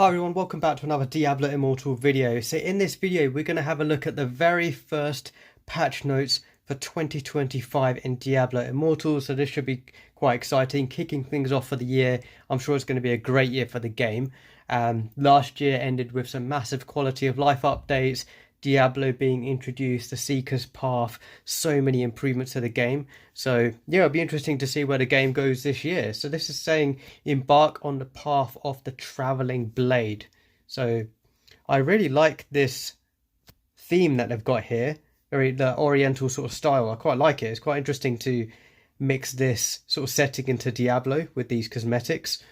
Hi everyone, welcome back to another Diablo Immortal video. So in this video we're going to have a look at the very first patch notes for 2025 in Diablo Immortal. So this should be quite exciting, kicking things off for the year. I'm sure it's going to be a great year for the game. Last year ended with some massive quality of life updates, Diablo being introduced, the Seeker's Path, so many improvements to the game. So yeah, it'll be interesting to see where the game goes this year. So this is saying embark on the path of the traveling blade. So I really like this theme that they've got here, the oriental sort of style. I quite like it. It's quite interesting to mix this sort of setting into Diablo with these cosmetics.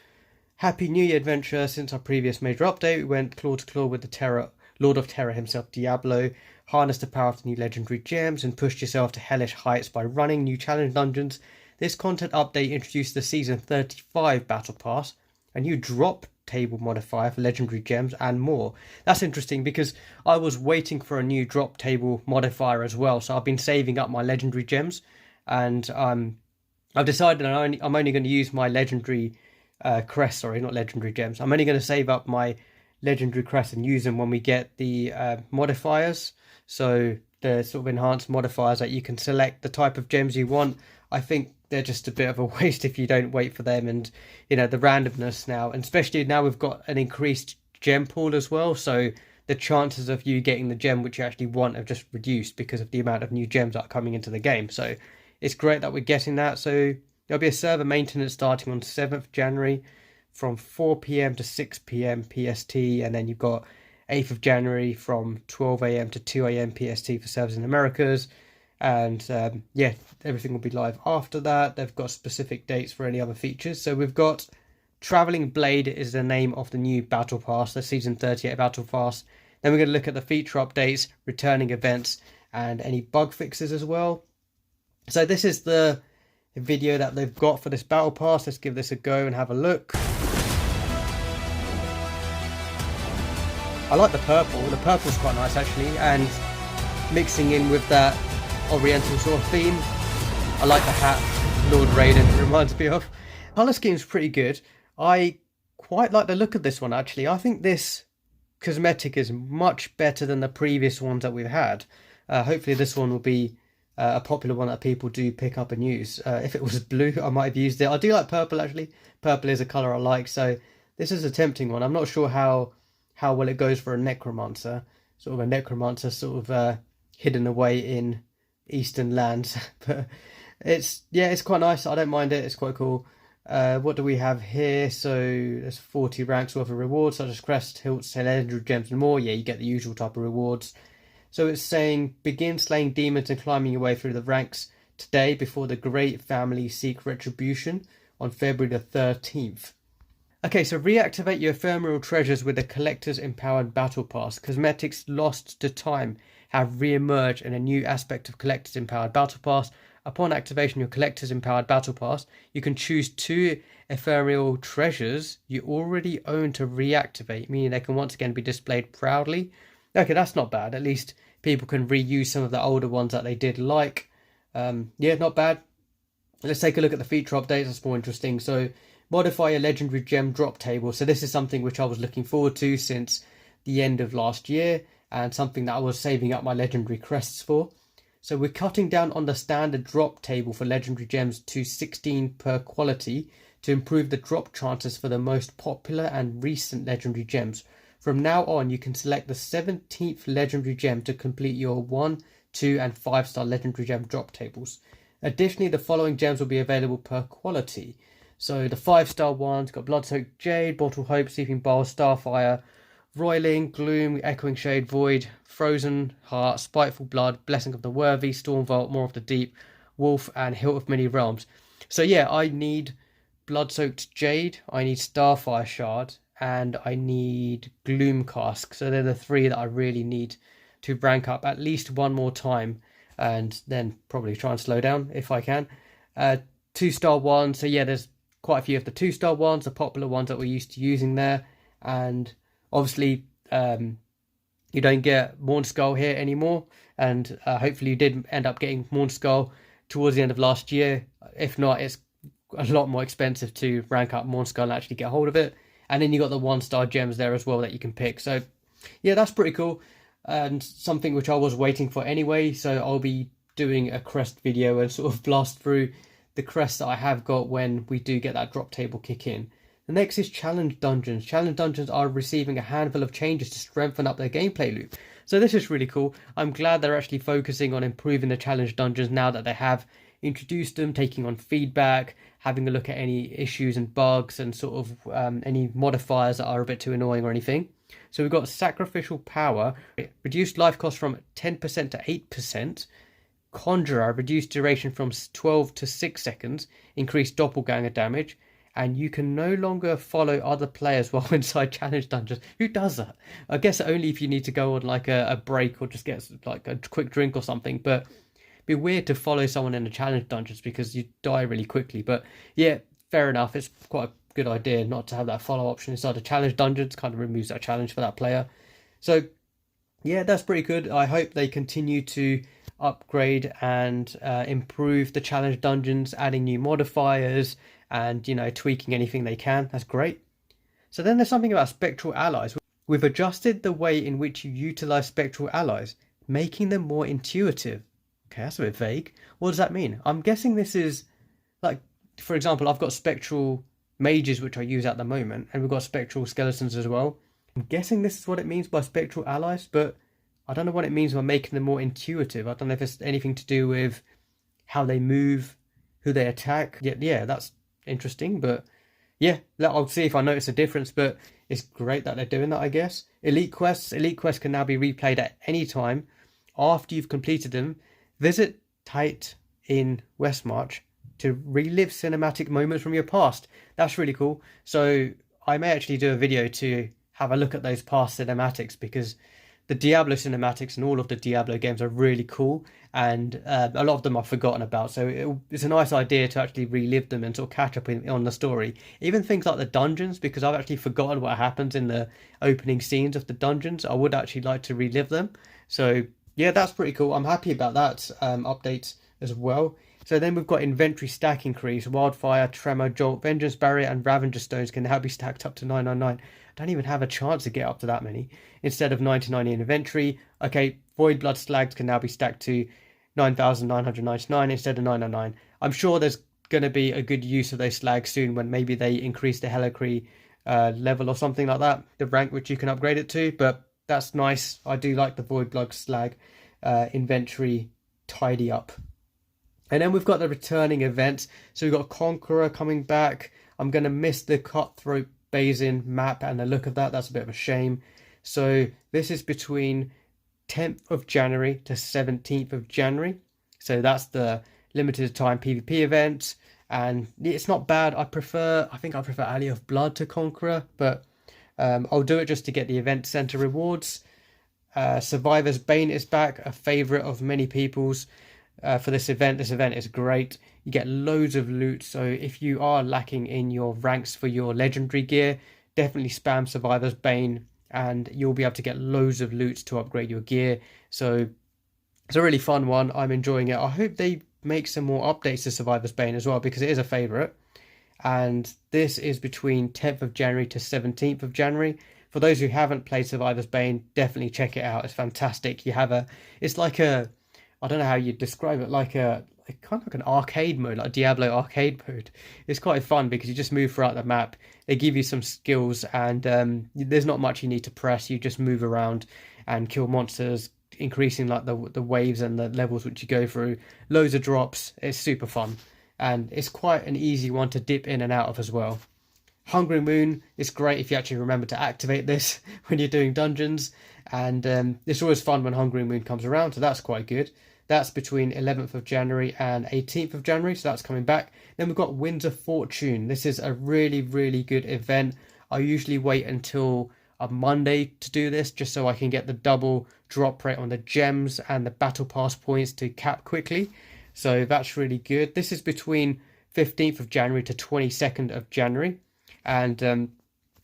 Happy New Year adventure. Since our previous major update, we went claw to claw with the Lord of Terror himself, Diablo, harnessed the power of the new legendary gems and pushed yourself to hellish heights by running new challenge dungeons. This content update introduced the Season 35 Battle Pass, a new drop table modifier for legendary gems and more. That's interesting because I was waiting for a new drop table modifier as well, so I've been saving up my legendary gems, and I've decided I'm only going to use my legendary crest, sorry, not legendary gems. I'm only going to save up my legendary crest and use them when we get the modifiers. So the sort of enhanced modifiers that you can select the type of gems you want. I think they're just a bit of a waste if you don't wait for them, and you know, the randomness now, and especially now we've got an increased gem pool as well, so the chances of you getting the gem which you actually want have just reduced because of the amount of new gems that are coming into the game. So it's great that we're getting that. So there'll be a server maintenance starting on 7th January from 4 PM to 6 PM PST, and then you've got 8th of January from 12 AM to 2 AM PST for servers in Americas, and yeah, everything will be live after that. They've got specific dates for any other features. So we've got Traveling Blade is the name of the new Battle Pass, the Season 38 Battle Pass. Then we're going to look at the feature updates, returning events, and any bug fixes as well. So this is the video that they've got for this Battle Pass. Let's give this a go and have a look. I like the purple. The purple's quite nice actually, and mixing in with that oriental sort of theme. I like the hat Lord Raiden reminds me of. Colour scheme's pretty good. I quite like the look of this one actually. I think this cosmetic is much better than the previous ones that we've had. Hopefully this one will be a popular one that people do pick up and use. If it was blue, I might have used it. I do like purple actually. Purple is a colour I like, so this is a tempting one. I'm not sure how well it goes for a necromancer, sort of a necromancer sort of hidden away in eastern lands. But it's quite nice. I don't mind it. It's quite cool. What do we have here? So there's 40 ranks worth of rewards such as crest, hilts, legendary gems and more. Yeah, you get the usual type of rewards. So it's saying begin slaying demons and climbing your way through the ranks today before the great family seek retribution on February the 13th. Okay, so reactivate your Ephemeral Treasures with the Collector's Empowered Battle Pass. Cosmetics lost to time have re-emerged in a new aspect of Collector's Empowered Battle Pass. Upon activation of your Collector's Empowered Battle Pass, you can choose 2 Ephemeral Treasures you already own to reactivate, meaning they can once again be displayed proudly. Okay, that's not bad. At least people can reuse some of the older ones that they did like. Yeah, not bad. Let's take a look at the feature updates. That's more interesting. So modify a legendary gem drop table. So this is something which I was looking forward to since the end of last year, and something that I was saving up my legendary crests for. So we're cutting down on the standard drop table for legendary gems to 16 per quality to improve the drop chances for the most popular and recent legendary gems. From now on, you can select the 17th legendary gem to complete your 1, 2 and 5-star legendary gem drop tables. Additionally, the following gems will be available per quality. So the 5-star ones got Blood-Soaked Jade, Bottle Hope, Sleeping Bowl, Starfire, Roiling, Gloom, Echoing Shade, Void, Frozen Heart, Spiteful Blood, Blessing of the Worthy, Stormvault, More of the Deep, Wolf and Hilt of Many Realms. So yeah, I need Blood-Soaked Jade, I need Starfire Shard, and I need Gloom Cask. So they're the 3 that I really need to rank up at least one more time, and then probably try and slow down if I can. 2-star ones, so yeah, there's quite a few of the 2-star ones, the popular ones that we're used to using there. And obviously you don't get Morn Skull here anymore, and hopefully you did end up getting Morn Skull towards the end of last year. If not, it's a lot more expensive to rank up Morn Skull and actually get hold of it. And then you got the 1-star gems there as well that you can pick. So yeah, that's pretty cool, and something which I was waiting for anyway. So I'll be doing a crest video and sort of blast through the crests that I have got when we do get that drop table kick in. The next is challenge dungeons. Challenge dungeons are receiving a handful of changes to strengthen up their gameplay loop. So this is really cool. I'm glad they're actually focusing on improving the challenge dungeons now that they have introduced them, taking on feedback, having a look at any issues and bugs and sort of any modifiers that are a bit too annoying or anything. So we've got sacrificial power, reduced life cost from 10% to 8%. Conjurer, reduced duration from 12 to 6 seconds, increased doppelganger damage, and you can no longer follow other players while inside challenge dungeons. Who does that? I guess only if you need to go on like a break or just get like a quick drink or something, but it'd be weird to follow someone in the challenge dungeons because you die really quickly. But yeah, fair enough, it's quite a good idea not to have that follow option inside the challenge dungeons. Kind of removes that challenge for that player. So yeah, that's pretty good. I hope they continue to upgrade and improve the challenge dungeons, adding new modifiers and, you know, tweaking anything they can. That's great. So then there's something about spectral allies. We've adjusted the way in which you utilize spectral allies, making them more intuitive. Okay, that's a bit vague. What does that mean? I'm guessing this is like, for example, I've got spectral mages which I use at the moment, and we've got spectral skeletons as well. I'm guessing this is what it means by spectral allies, but I don't know what it means by making them more intuitive. I don't know if it's anything to do with how they move, who they attack. Yeah, that's interesting, but yeah, I'll see if I notice a difference, but it's great that they're doing that, I guess. Elite quests can now be replayed at any time after you've completed them. Visit Tite in Westmarch to relive cinematic moments from your past. That's really cool. So I may actually do a video to have a look at those past cinematics, because the Diablo cinematics and all of the Diablo games are really cool, and a lot of them I've forgotten about. So it's a nice idea to actually relive them and sort of catch up on the story. Even things like the dungeons, because I've actually forgotten what happens in the opening scenes of the dungeons. I would actually like to relive them. So yeah, that's pretty cool. I'm happy about that update as well. So then we've got inventory stack increase. Wildfire, Tremor, Jolt, Vengeance Barrier and Ravager Stones can now be stacked up to 999. Don't even have a chance to get up to that many. Instead of 99 in inventory. Okay, Void Blood Slags can now be stacked to 9,999 instead of 999. I'm sure there's going to be a good use of those slags soon when maybe they increase the Helicry level or something like that, the rank which you can upgrade it to, but that's nice. I do like the Void Blood Slag inventory tidy up. And then we've got the returning events. So we've got Conqueror coming back. I'm going to miss the Cutthroat Basin map and the look of that. That's a bit of a shame. So this is between 10th of January to 17th of January. So that's the limited time PvP event. And it's not bad. I think I prefer Alley of Blood to Conqueror, but I'll do it just to get the event center rewards. Survivor's Bane is back, a favorite of many people's. For this event. This event is great. You get loads of loot, so if you are lacking in your ranks for your legendary gear, definitely spam Survivor's Bane and you'll be able to get loads of loot to upgrade your gear. So it's a really fun one. I'm enjoying it. I hope they make some more updates to Survivor's Bane as well, because it is a favorite. And this is between 10th of January to 17th of January. For those who haven't played Survivor's Bane, definitely check it out. It's fantastic. It's like a, I don't know how you describe it, like kind of like an arcade mode, like a Diablo arcade mode. It's quite fun because you just move throughout the map. They give you some skills and there's not much you need to press. You just move around and kill monsters, increasing like the waves and the levels which you go through. Loads of drops. It's super fun. And it's quite an easy one to dip in and out of as well. Hungry Moon is great if you actually remember to activate this when you're doing dungeons. And it's always fun when Hungry Moon comes around, so that's quite good. That's between 11th of January and 18th of January, so that's coming back. Then we've got Winds of Fortune. This is a really, really good event. I usually wait until a Monday to do this, just so I can get the double drop rate on the gems and the Battle Pass points to cap quickly. So that's really good. This is between 15th of January to 22nd of January. And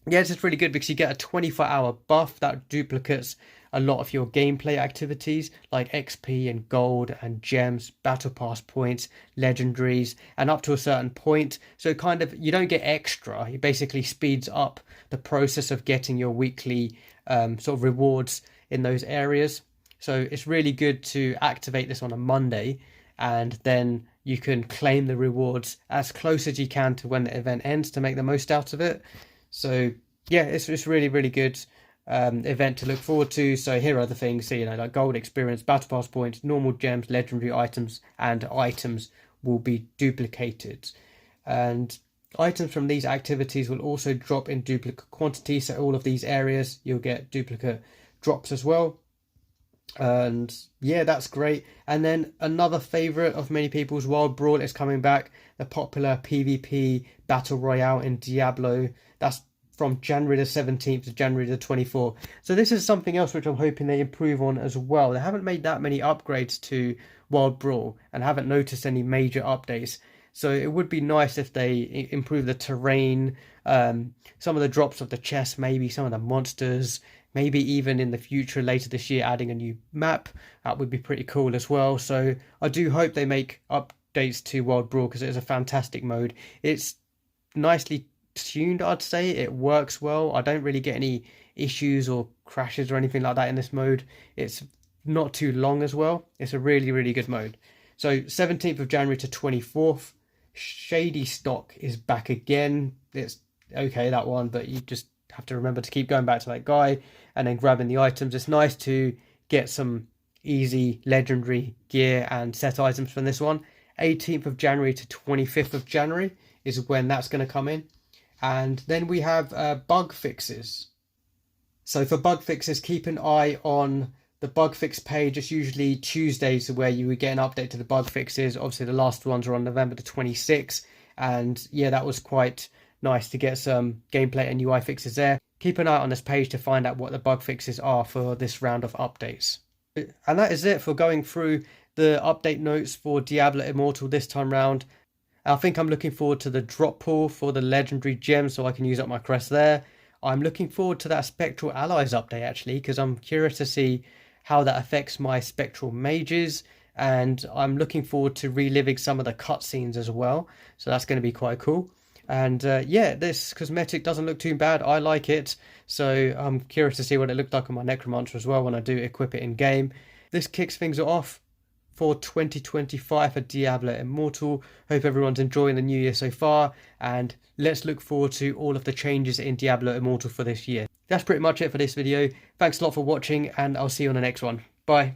Yeah, it's just really good because you get a 24-hour buff that duplicates a lot of your gameplay activities like XP and gold and gems, battle pass points, legendaries, and up to a certain point. So kind of you don't get extra. It basically speeds up the process of getting your weekly sort of rewards in those areas. So it's really good to activate this on a Monday, and then you can claim the rewards as close as you can to when the event ends to make the most out of it. So yeah, it's really really good event to look forward to. So here are the things, so, like gold experience, battle pass points, normal gems, legendary items, and items will be duplicated. And items from these activities will also drop in duplicate quantity. So all of these areas you'll get duplicate drops as well. And yeah, that's great. And then another favorite of many people's, Wild Brawl is coming back, the popular PvP battle royale in Diablo. That's from January the 17th to January the 24th. So this is something else which I'm hoping they improve on as well. They haven't made that many upgrades to Wild Brawl and haven't noticed any major updates. So it would be nice if they improve the terrain, some of the drops of the chests, maybe some of the monsters, maybe even in the future later this year adding a new map. That would be pretty cool as well. So I do hope they make updates to Wild Brawl because it is a fantastic mode. It's nicely tuned, I'd say. It works well. I don't really get any issues or crashes or anything like that in this mode. It's not too long as well. It's a really really good mode. So 17th of January to 24th, Shady Stock is back again. It's okay, that one, but you just have to remember to keep going back to that guy and then grabbing the items. It's nice to get some easy legendary gear and set items from this one. 18th of January to 25th of January is when that's going to come in. And then we have bug fixes. So for bug fixes, keep an eye on the bug fix page. It's usually Tuesdays where you would get an update to the bug fixes. Obviously the last ones are on November the 26th, and yeah, that was quite nice to get some gameplay and UI fixes there. Keep an eye on this page to find out what the bug fixes are for this round of updates. And that is it for going through the update notes for Diablo Immortal this time round. I think I'm looking forward to the drop pool for the legendary gem so I can use up my crest there. I'm looking forward to that Spectral Allies update actually, because I'm curious to see how that affects my Spectral mages, and I'm looking forward to reliving some of the cutscenes as well. So that's going to be quite cool. And yeah, this cosmetic doesn't look too bad. I like it. So I'm curious to see what it looked like on my Necromancer as well when I do equip it in game. This kicks things off for 2025 for Diablo Immortal. Hope everyone's enjoying the new year so far, and let's look forward to all of the changes in Diablo Immortal for this year. That's pretty much it for this video. Thanks a lot for watching, and I'll see you on the next one. Bye.